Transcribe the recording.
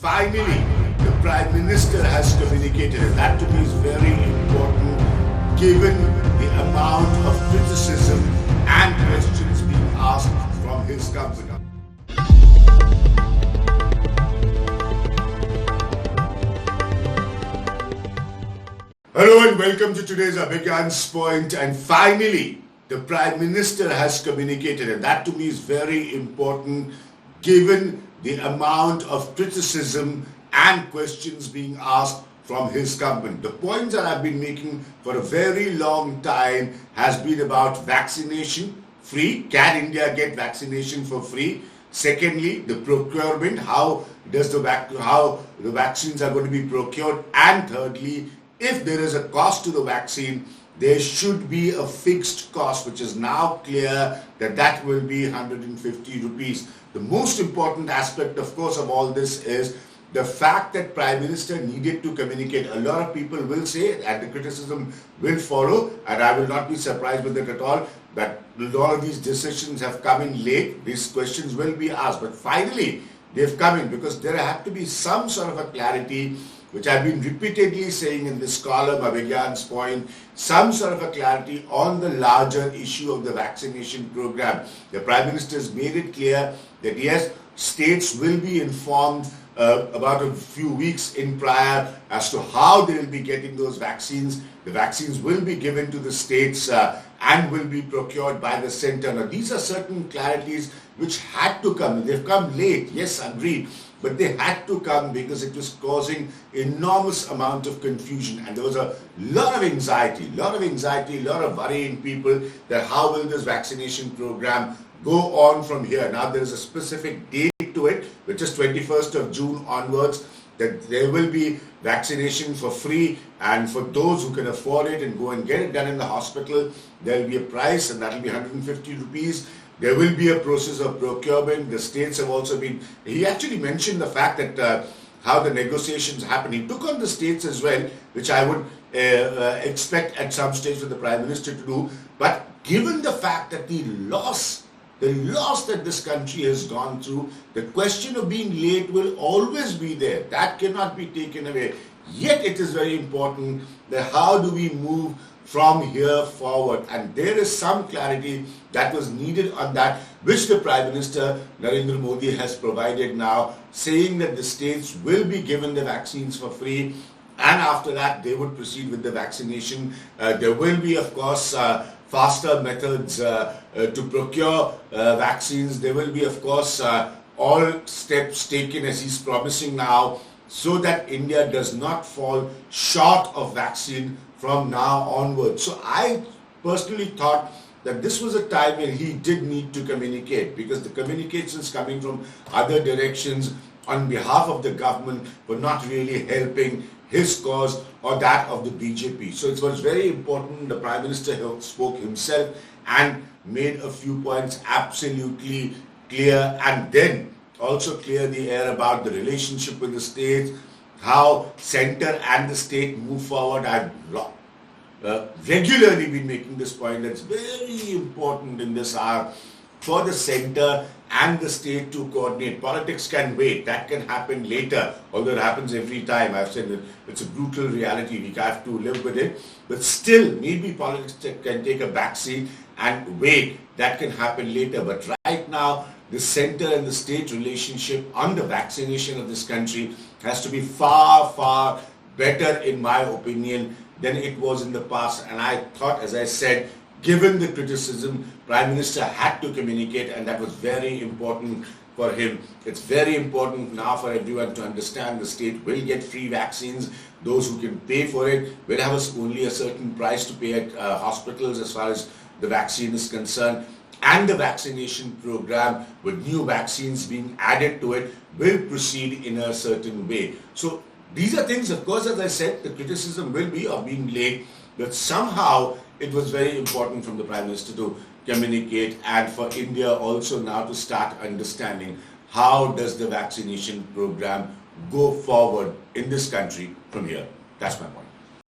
Finally, the Prime Minister has communicated, and that to me is very important given the amount of criticism and questions being asked from his government. Hello and welcome to today's Amidst Point. And finally, the Prime Minister has communicated, and that to me is very important given the amount of criticism and questions being asked from his government. The points that I've been making for a very long time has been about vaccination free. Can India get vaccination for free? Secondly, the procurement, how the vaccines are going to be procured. And thirdly, if there is a cost to the vaccine, there should be a fixed cost, which is now clear that will be 150 rupees. The most important aspect, of course, of all this is the fact that Prime Minister needed to communicate. A lot of people will say, and the criticism will follow, and I will not be surprised with it at all, that a lot of these decisions have come in late. These questions will be asked, but finally they've come in because there had to be some sort of a clarity, which I've been repeatedly saying in this column, Amidst's Point, some sort of a clarity on the larger issue of the vaccination program. The Prime Minister has made it clear that yes, states will be informed about a few weeks in prior as to how they will be getting those vaccines. The vaccines will be given to the states and will be procured by the center. Now, these are certain clarities which had to come. They've come late, yes, agreed. But they had to come because it was causing enormous amount of confusion, and there was a lot of anxiety, a lot of worry in people that how will this vaccination program go on from here. Now there is a specific date to it, which is 21st of June onwards, that there will be vaccination for free, and for those who can afford it and go and get it done in the hospital, there will be a price, and that will be 150 rupees. There will be a process of procurement. The states have also been, he actually mentioned the fact that how the negotiations happen. He took on the states as well, which I would expect at some stage for the Prime Minister to do. But given the fact that the loss that this country has gone through, the question of being late will always be there. That cannot be taken away. Yet it is very important that how do we move from here forward, and there is some clarity that was needed on that, which the Prime Minister Narendra Modi has provided now, saying that the states will be given the vaccines for free, and after that they would proceed with the vaccination. There will be, of course, faster methods to procure vaccines. There will be, of course, all steps taken as he's promising now, so that India does not fall short of vaccine from now onwards. So I personally thought that this was a time when he did need to communicate, because the communications coming from other directions on behalf of the government were not really helping his cause or that of the BJP. So it was very important. The Prime Minister spoke himself and made a few points absolutely clear, and then also clear the air about the relationship with the states, how center and the state move forward. I've regularly been making this point. That's very important in this hour for the center and the state to coordinate. Politics can wait. That can happen later, although it happens every time. I've said that it's a brutal reality. We have to live with it. But still, maybe politics can take a backseat and wait. That can happen later. But right now, the center and the state relationship on the vaccination of this country has to be far, far better, in my opinion, than it was in the past. And I thought, as I said, given the criticism, Prime Minister had to communicate, and that was very important for him. It's very important now for everyone to understand the state will get free vaccines. Those who can pay for it will have only a certain price to pay at hospitals as far as the vaccine is concerned. And the vaccination program, with new vaccines being added to it, will proceed in a certain way. So these are things, of course, as I said, the criticism will be of being late, but somehow it was very important from the Prime Minister to communicate, and for India also now to start understanding how does the vaccination program go forward in this country from here. That's my point.